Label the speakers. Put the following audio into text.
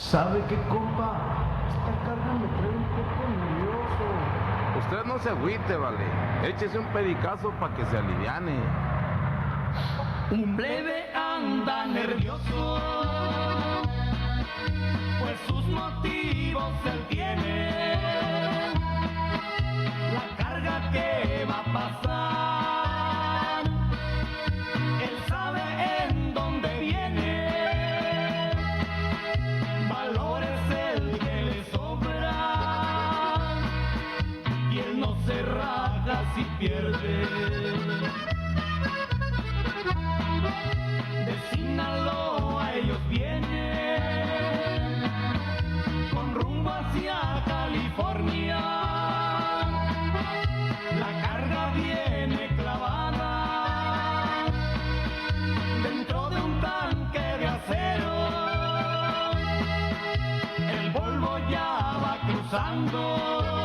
Speaker 1: ¿Sabe qué, compa? Esta carga me trae un poco nervioso.
Speaker 2: Usted no se agüite, vale. Échese un pericazo para que se aliviane.
Speaker 3: Un plebe anda nervioso, pues sus motivos él tiene. La carga que va a pasar, él sabe en dónde viene. Valor es el que le sobra y él no se raja si pierde. De Sinaloa ellos vienen con rumbo hacia California. La carga viene clavada dentro de un tanque de acero. El Volvo ya va cruzando